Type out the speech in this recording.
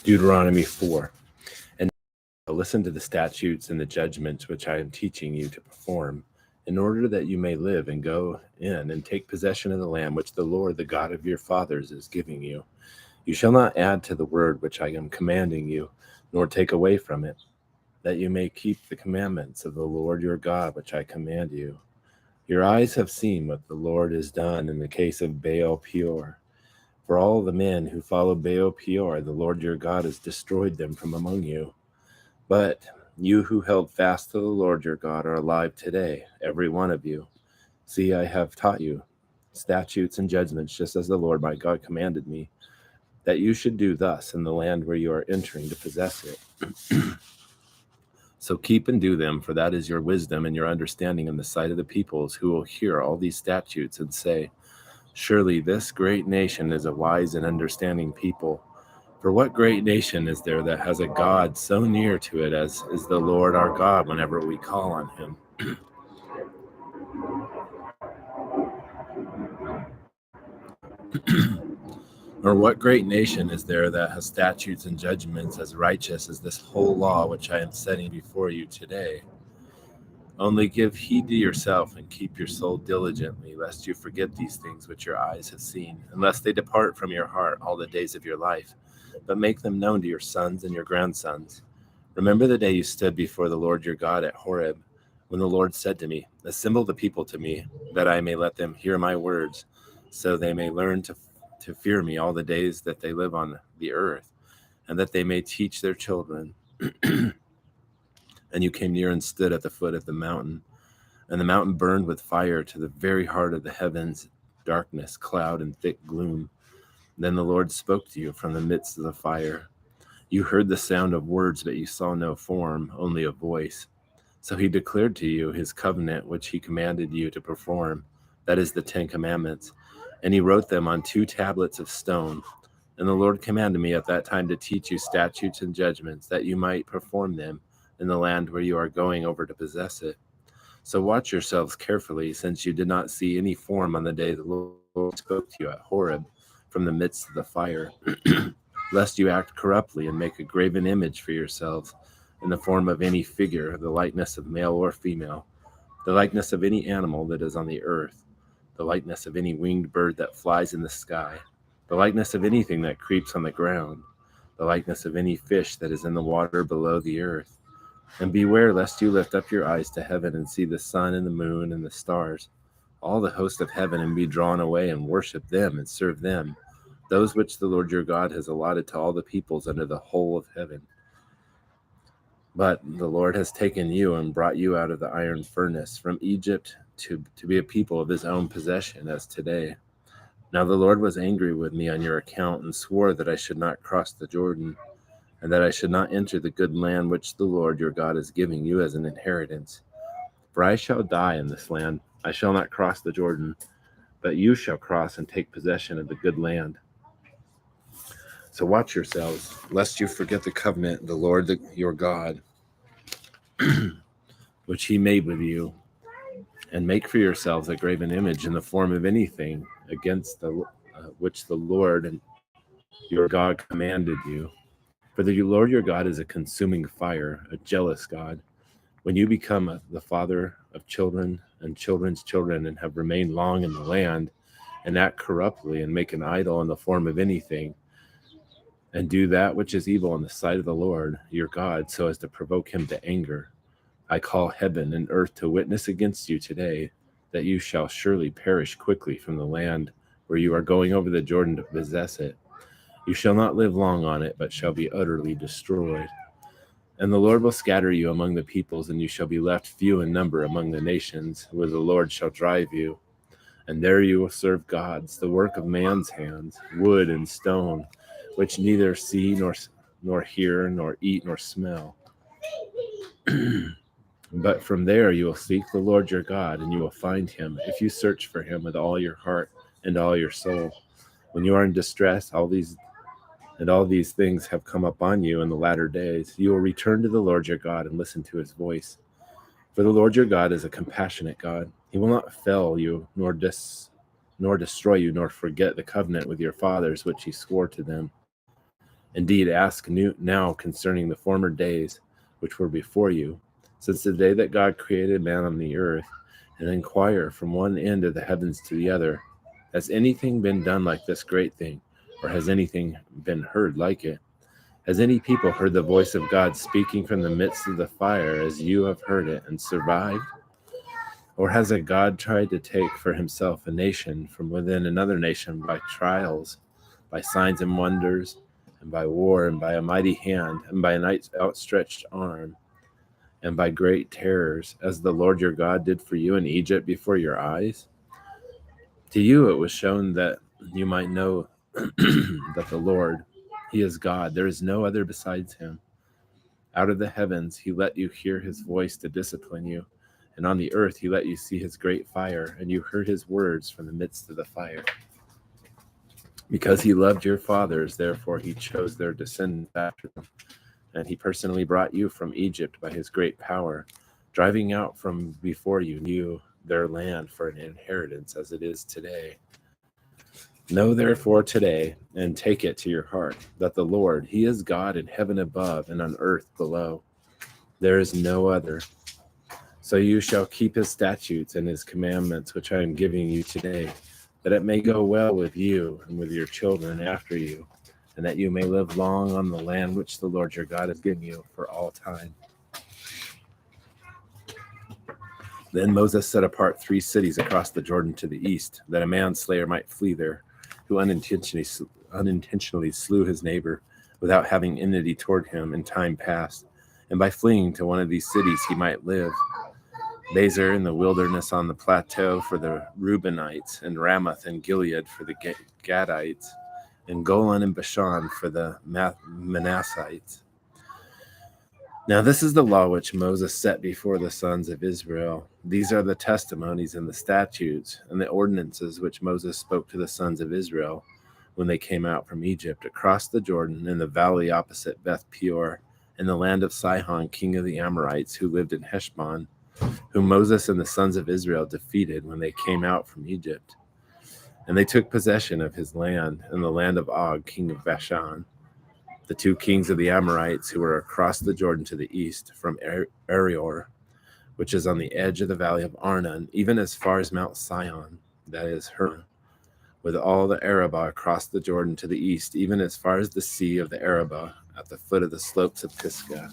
Deuteronomy 4. And listen to the statutes and the judgments which I am teaching you to perform, in order that you may live and go in and take possession of the land which the Lord, the God of your fathers, is giving you. You shall not add to the word which I am commanding you, nor take away from it, that you may keep the commandments of the Lord your God which I command you. Your eyes have seen what the Lord has done in the case of Baal Peor. For all the men who follow Baal Peor, the Lord your God has destroyed them from among you. But you who held fast to the Lord your God are alive today, every one of you. See, I have taught you statutes and judgments, just as the Lord my God commanded me, that you should do thus in the land where you are entering to possess it. So keep and do them, for that is your wisdom and your understanding in the sight of the peoples, who will hear all these statutes and say, surely this great nation is a wise and understanding people. For what great nation is there that has a God so near to it as is the Lord our God whenever we call on him? Or what great nation is there that has statutes and judgments as righteous as this whole law which I am setting before you today? Only give heed to yourself and keep your soul diligently, lest you forget these things which your eyes have seen, unless they depart from your heart all the days of your life, but make them known to your sons and your grandsons. Remember the day you stood before the Lord your God at Horeb, when the Lord said to me, assemble the people to me, that I may let them hear my words, so they may learn to fear me all the days that they live on the earth, and that they may teach their children. And you came near and stood at the foot of the mountain, and the mountain burned with fire to the very heart of the heavens, darkness, cloud, and thick gloom. Then the Lord spoke to you from the midst of the fire. You heard the sound of words, but you saw no form, only a voice. So he declared to you his covenant, which he commanded you to perform, that is the 10 Commandments, and he wrote them on 2 tablets of stone. And the Lord commanded me at that time to teach you statutes and judgments, that you might perform them in the land where you are going over to possess it. So watch yourselves carefully, since you did not see any form on the day the Lord spoke to you at Horeb from the midst of the fire, lest you act corruptly and make a graven image for yourselves in the form of any figure, the likeness of male or female, the likeness of any animal that is on the earth, the likeness of any winged bird that flies in the sky, the likeness of anything that creeps on the ground, the likeness of any fish that is in the water below the earth. And beware lest you lift up your eyes to heaven and see the sun and the moon and the stars, all the host of heaven, and be drawn away and worship them and serve them, those which the Lord your God has allotted to all the peoples under the whole of heaven. But the Lord has taken you and brought you out of the iron furnace from Egypt to be a people of his own possession, as today. Now the Lord was angry with me on your account, and swore that I should not cross the Jordan, and that I should not enter the good land which the Lord your God is giving you as an inheritance. For I shall die in this land. I shall not cross the Jordan, but you shall cross and take possession of the good land. So watch yourselves, lest you forget the covenant the Lord your God, which he made with you, and make for yourselves a graven image in the form of anything against which the Lord and your God commanded you. For the Lord your God is a consuming fire, a jealous God. When you become the father of children and children's children, and have remained long in the land, and act corruptly, and make an idol in the form of anything, and do that which is evil in the sight of the Lord your God, so as to provoke him to anger, I call heaven and earth to witness against you today, that you shall surely perish quickly from the land where you are going over the Jordan to possess it. You shall not live long on it, but shall be utterly destroyed. And the Lord will scatter you among the peoples, and you shall be left few in number among the nations, where the Lord shall drive you. And there you will serve gods, the work of man's hands, wood and stone, which neither see nor hear, nor eat, nor smell. But from there you will seek the Lord your God, and you will find him, if you search for him with all your heart and all your soul. When you are in distress, all these things have come upon you in the latter days, you will return to the Lord your God and listen to his voice. For the Lord your God is a compassionate God. He will not fail you, nor destroy you, nor forget the covenant with your fathers, which he swore to them. Indeed, ask now concerning the former days which were before you, since the day that God created man on the earth, and inquire from one end of the heavens to the other, has anything been done like this great thing, or has anything been heard like it? Has any people heard the voice of God speaking from the midst of the fire as you have heard it and survived? Or has a God tried to take for himself a nation from within another nation by trials, by signs and wonders, and by war, and by a mighty hand, and by an outstretched arm, and by great terrors, as the Lord your God did for you in Egypt before your eyes? To you it was shown that you might know that the Lord, he is God. There is no other besides him. Out of the heavens he let you hear his voice to discipline you, and on the earth he let you see his great fire, and you heard his words from the midst of the fire. Because he loved your fathers, therefore he chose their descendants after them, and he personally brought you from Egypt by his great power, driving out from before you their land for an inheritance as it is today. Know therefore today, and take it to your heart, that the Lord, he is God in heaven above and on earth below. There is no other. So you shall keep his statutes and his commandments, which I am giving you today, that it may go well with you and with your children after you, and that you may live long on the land which the Lord your God has given you for all time. Then Moses set apart 3 cities across the Jordan to the east, that a manslayer might flee there, who unintentionally slew his neighbor without having enmity toward him in time past, and by fleeing to one of these cities he might live. Bezer in the wilderness on the plateau for the Reubenites, and Ramoth and Gilead for the Gadites, and Golan and Bashan for the Manassites. Now this is the law which Moses set before the sons of Israel. These are the testimonies and the statutes and the ordinances which Moses spoke to the sons of Israel when they came out from Egypt, across the Jordan in the valley opposite Beth Peor, in the land of Sihon, king of the Amorites, who lived in Heshbon, whom Moses and the sons of Israel defeated when they came out from Egypt. And they took possession of his land and the land of Og, king of Bashan, the 2 kings of the Amorites who were across the Jordan to the east, from Arior, which is on the edge of the valley of Arnon, even as far as Mount Sion, that is Hermon, with all the Arabah across the Jordan to the east, even as far as the sea of the Arabah, at the foot of the slopes of Pisgah.